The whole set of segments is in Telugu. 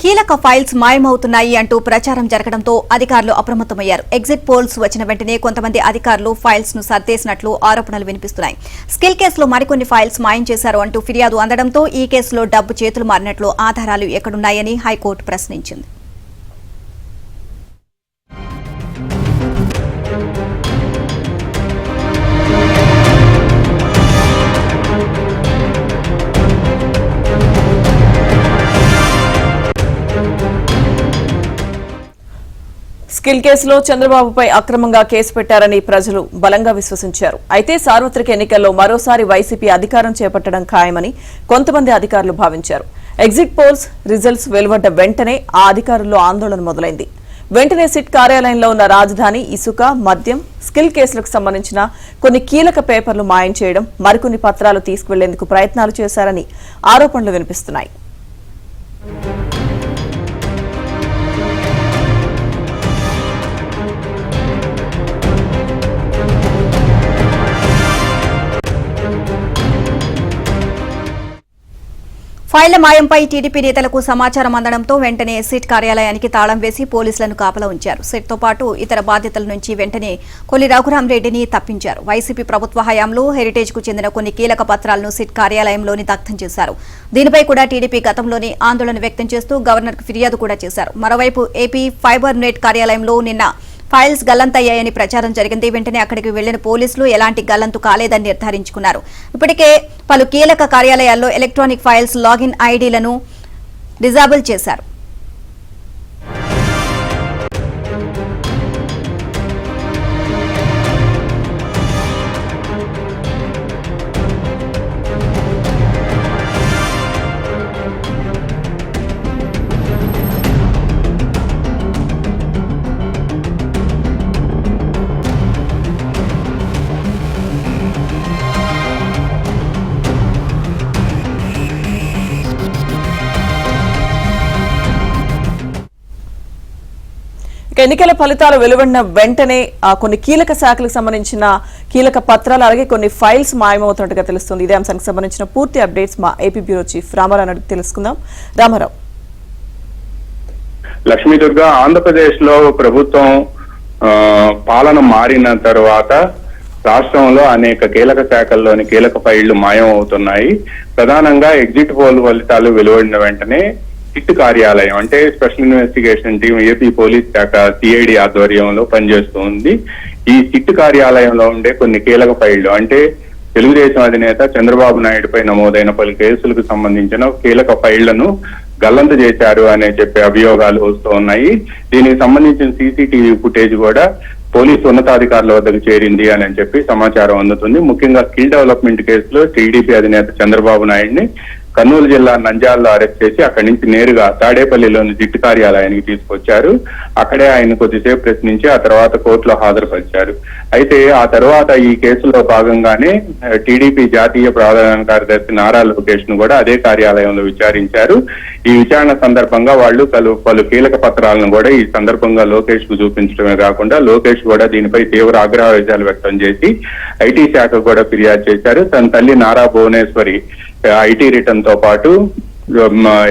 కీలక ఫైల్స్ మాయమవుతున్నాయి అంటూ ప్రచారం జరగడంతో అధికారులు అప్రమత్తమయ్యారు. ఎగ్జిట్ పోల్స్ వచ్చిన వెంటనే కొంతమంది అధికారులు ఫైల్స్ ను సర్దేసినట్లు ఆరోపణలు వినిపిస్తున్నాయి. స్కిల్ కేసులో మరికొన్ని ఫైల్స్ మాయం చేశారు అంటూ ఫిర్యాదు అందడంతో ఈ కేసులో డబ్బు చేతులు మారినట్లు ఆధారాలు ఎక్కడున్నాయని హైకోర్టు ప్రశ్నించింది. స్కిల్ కేసులో చంద్రబాబుపై అక్రమంగా కేసు పెట్టారని ప్రజలు బలంగా విశ్వసించారు. అయితే సార్వత్రిక ఎన్నికల్లో మరోసారి వైసీపీ అధికారం చేపట్టడం ఖాయమని కొంతమంది అధికారులు భావించారు. ఎగ్జిట్ పోల్స్ రిజల్ట్స్ వెలువడ్డ వెంటనే ఆ అధికారుల్లో ఆందోళన మొదలైంది. వెంటనే సిట్ కార్యాలయంలో ఉన్న రాజధాని, ఇసుక, మద్యం, స్కిల్ కేసులకు సంబంధించిన కొన్ని కీలక పేపర్లు మాయం చేయడం, మరికొన్ని పత్రాలు తీసుకువెళ్లేందుకు ప్రయత్నాలు చేశారని ఆరోపణలు వినిపిస్తున్నాయి. ఫైళ్ల మాయంపై టీడీపీ నేతలకు సమాచారం అందడంతో వెంటనే సిట్ కార్యాలయానికి తాళం వేసి పోలీసులను కాపలా ఉంచారు. సిట్తో పాటు ఇతర బాధ్యతల నుంచి వెంటనే కొల్లి రఘురామరెడ్డిని తప్పించారు. వైసీపీ ప్రభుత్వ హయాంలో హెరిటేజ్ కు చెందిన కొన్ని కీలక పత్రాలను సిట్ కార్యాలయంలోని దగ్ధం చేశారు. దీనిపై కూడా టీడీపీ గతంలోనే ఆందోళన వ్యక్తం చేస్తూ గవర్నర్కు ఫిర్యాదు కూడా చేశారు. మరోవైపు ఏపీ ఫైబర్ నెట్ కార్యాలయంలో నిన్న ఫైల్స్ గల్లంతయ్యాయని ప్రచారం జరిగింది. వెంటనే అక్కడికి వెళ్లిన పోలీసులు ఎలాంటి గల్లంతు కాలేదని నిర్ధారించుకున్నారు. ఇప్పటికే పలు కీలక కార్యాలయాల్లో ఎలక్ట్రానిక్ ఫైల్స్ లాగిన్ ఐడీలను డిజాబుల్ చేశారు. ఎన్నికల ఫలితాలు వెలువడిన వెంటనే కొన్ని కీలక శాఖలకు సంబంధించిన కీలక పత్రాలు అలాగే కొన్ని ఫైల్స్ మాయమవుతున్నట్టుగా తెలుస్తుంది. ఇదే అంశానికి సంబంధించిన పూర్తి అప్డేట్స్ మా ఏపీ బ్యూరో చీఫ్ రామారావు అడిగి తెలుసుకుందాం. రామారావు. లక్ష్మీదుర్గ, ఆంధ్రప్రదేశ్ లో ప్రభుత్వం పాలన మారిన తర్వాత రాష్ట్రంలో అనేక కీలక శాఖల్లోని కీలక ఫైళ్లు మాయం అవుతున్నాయి. ప్రధానంగా ఎగ్జిట్ పోల్ ఫలితాలు వెలువడిన వెంటనే సిట్ కార్యాలయం అంటే special investigation team AP police శాఖ సిఐడి ఆధ్వర్యంలో పనిచేస్తుంది. ఈ సిట్ కార్యాలయంలో ఉండే కొన్ని కీలక ఫైళ్లు అంటే తెలుగుదేశం అధినేత చంద్రబాబు నాయుడుపై నమోదైన పలు కేసులకు సంబంధించిన కీలక ఫైళ్లను గల్లంతు చేశారు అనే చెప్పే అభియోగాలు వస్తూ ఉన్నాయి. దీనికి సంబంధించిన సీసీటీవీ ఫుటేజ్ కూడా పోలీసు ఉన్నతాధికారుల వద్దకు చేరింది అని చెప్పి సమాచారం అందుతుంది. ముఖ్యంగా స్కిల్ డెవలప్మెంట్ కేసులో టీడీపీ అధినేత చంద్రబాబు నాయుడిని కర్నూలు జిల్లా నంద్యాలలో అరెస్ట్ చేసి అక్కడి నుంచి నేరుగా తాడేపల్లిలోని సిట్ కార్యాలయానికి తీసుకొచ్చారు. అక్కడే ఆయన కొద్దిసేపు ప్రశ్నించి ఆ తర్వాత కోర్టులో హాజరుపరిచారు. అయితే ఆ తర్వాత ఈ కేసులో భాగంగానే టీడీపీ జాతీయ ప్రధాన కార్యదర్శి నారా లోకేష్ ను కూడా అదే కార్యాలయంలో విచారించారు. ఈ విచారణ సందర్భంగా వాళ్ళు పలు కీలక పత్రాలను కూడా ఈ సందర్భంగా లోకేష్ కు చూపించడమే కాకుండా లోకేష్ కూడా దీనిపై తీవ్ర ఆగ్రహావేశాలు వ్యక్తం చేసి ఐటీ శాఖ కూడా ఫిర్యాదు చేశారు. తన తల్లి నారా భువనేశ్వరి ఐటీ రిటర్న్ తో పాటు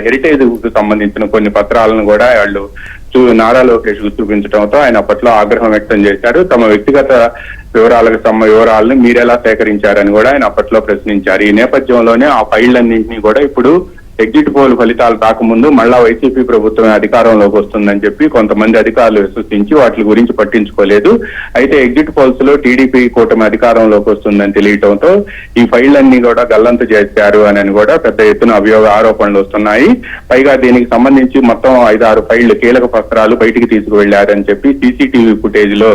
హెరిటేజ్ కు సంబంధించిన కొన్ని పత్రాలను కూడా వాళ్ళు నారా లోకేష్ కు చూపించడంతో ఆయన అప్పట్లో ఆగ్రహం వ్యక్తం చేశారు. తమ వ్యక్తిగత వివరాలను మీరెలా సేకరించారని కూడా ఆయన అప్పట్లో ప్రశ్నించారు. ఈ నేపథ్యంలోనే ఆ ఫైళ్లన్నింటినీ కూడా ఇప్పుడు ఎగ్జిట్ పోల్ ఫలితాలు రాకముందు మళ్ళా వైసీపీ ప్రభుత్వం అధికారంలోకి వస్తుందని చెప్పి కొంతమంది అధికారులు విశ్వసించి వాటి గురించి పట్టించుకోలేదు. అయితే ఎగ్జిట్ పోల్స్ లో టీడీపీ కూటమి అధికారంలోకి వస్తుందని తెలియటంతో ఈ ఫైళ్లన్నీ కూడా గల్లంతు చేశారు అని కూడా పెద్ద ఎత్తున ఆరోపణలు వస్తున్నాయి. పైగా దీనికి సంబంధించి మొత్తం 5-6 ఫైళ్లు కీలక పత్రాలు బయటికి తీసుకువెళ్లారని చెప్పి సీసీటీవీ ఫుటేజ్ లో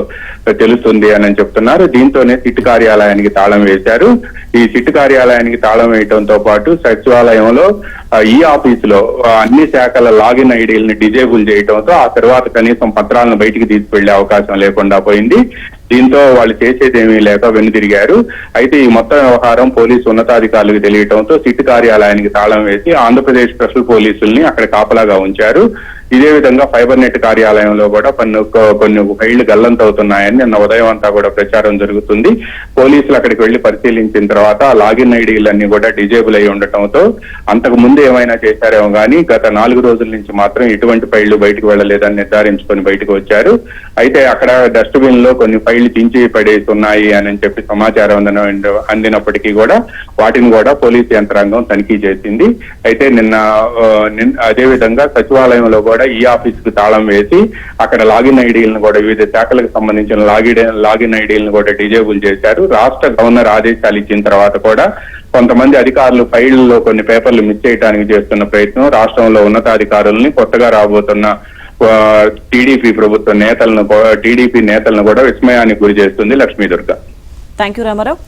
తెలుస్తుంది అని చెప్తున్నారు. దీంతోనే సిట్ కార్యాలయానికి తాళం వేశారు. ఈ సిట్ కార్యాలయానికి తాళం వేయడంతో పాటు సచివాలయంలో ఈ ఆఫీసులో అన్ని శాఖల లాగిన్ ఐడీలను డిజేబుల్ చేయడంతో ఆ తర్వాత కనీసం పత్రాలను బయటికి తీసుకువెళ్లే అవకాశం లేకుండా పోయింది. దీంతో వాళ్ళు చేసేదేమీ లేక వెనుదిరిగారు. అయితే ఈ మొత్తం వ్యవహారం పోలీసు ఉన్నతాధికారులకు తెలియటంతో సిట్ కార్యాలయానికి తాళం వేసి ఆంధ్రప్రదేశ్ స్పెషల్ పోలీసుల్ని అక్కడ కాపలాగా ఉంచారు. ఇదే విధంగా ఫైబర్ నెట్ కార్యాలయంలో కూడా కొన్ని ఫైళ్లు గల్లంతవుతున్నాయని నిన్న ఉదయం అంతా కూడా ప్రచారం జరుగుతుంది. పోలీసులు అక్కడికి వెళ్లి పరిశీలించిన తర్వాత లాగిన్ ఐడీలన్నీ కూడా డిజేబుల్ అయి ఉండటంతో అంతకు ముందు ఏమైనా చేశారేమో కానీ గత 4 రోజుల నుంచి మాత్రం ఎటువంటి ఫైళ్లు బయటకు వెళ్లలేదని నిర్ధారించుకొని బయటకు వచ్చారు. అయితే అక్కడ డస్ట్బిన్ లో కొన్ని ఫైళ్లు చించి పడేసి ఉన్నాయి అని చెప్పి సమాచారం అందినప్పటికీ కూడా వాటిని కూడా పోలీసు యంత్రాంగం తనిఖీ చేసింది. అయితే నిన్న అదే విధంగా సచివాలయంలో కూడా ఈ ఆఫీస్ కు తాళం వేసి అక్కడ లాగిన్ ఐడీలను కూడా వివిధ శాఖలకు సంబంధించిన లాగిన్ ఐడీలను కూడా డిజేబుల్ చేశారు. రాష్ట్ర గవర్నర్ ఆదేశాలు ఇచ్చిన తర్వాత కూడా కొంతమంది అధికారులు ఫైళ్లలో కొన్ని పేపర్లు మిస్ చేయడానికి చేస్తున్న ప్రయత్నం రాష్ట్రంలో ఉన్నతాధికారుల్ని కొత్తగా రాబోతున్న టీడీపీ ప్రభుత్వ టీడీపీ నేతలను కూడా విస్మయానికి గురి చేస్తుంది. లక్ష్మీ దుర్గా. Thank you Ramarao.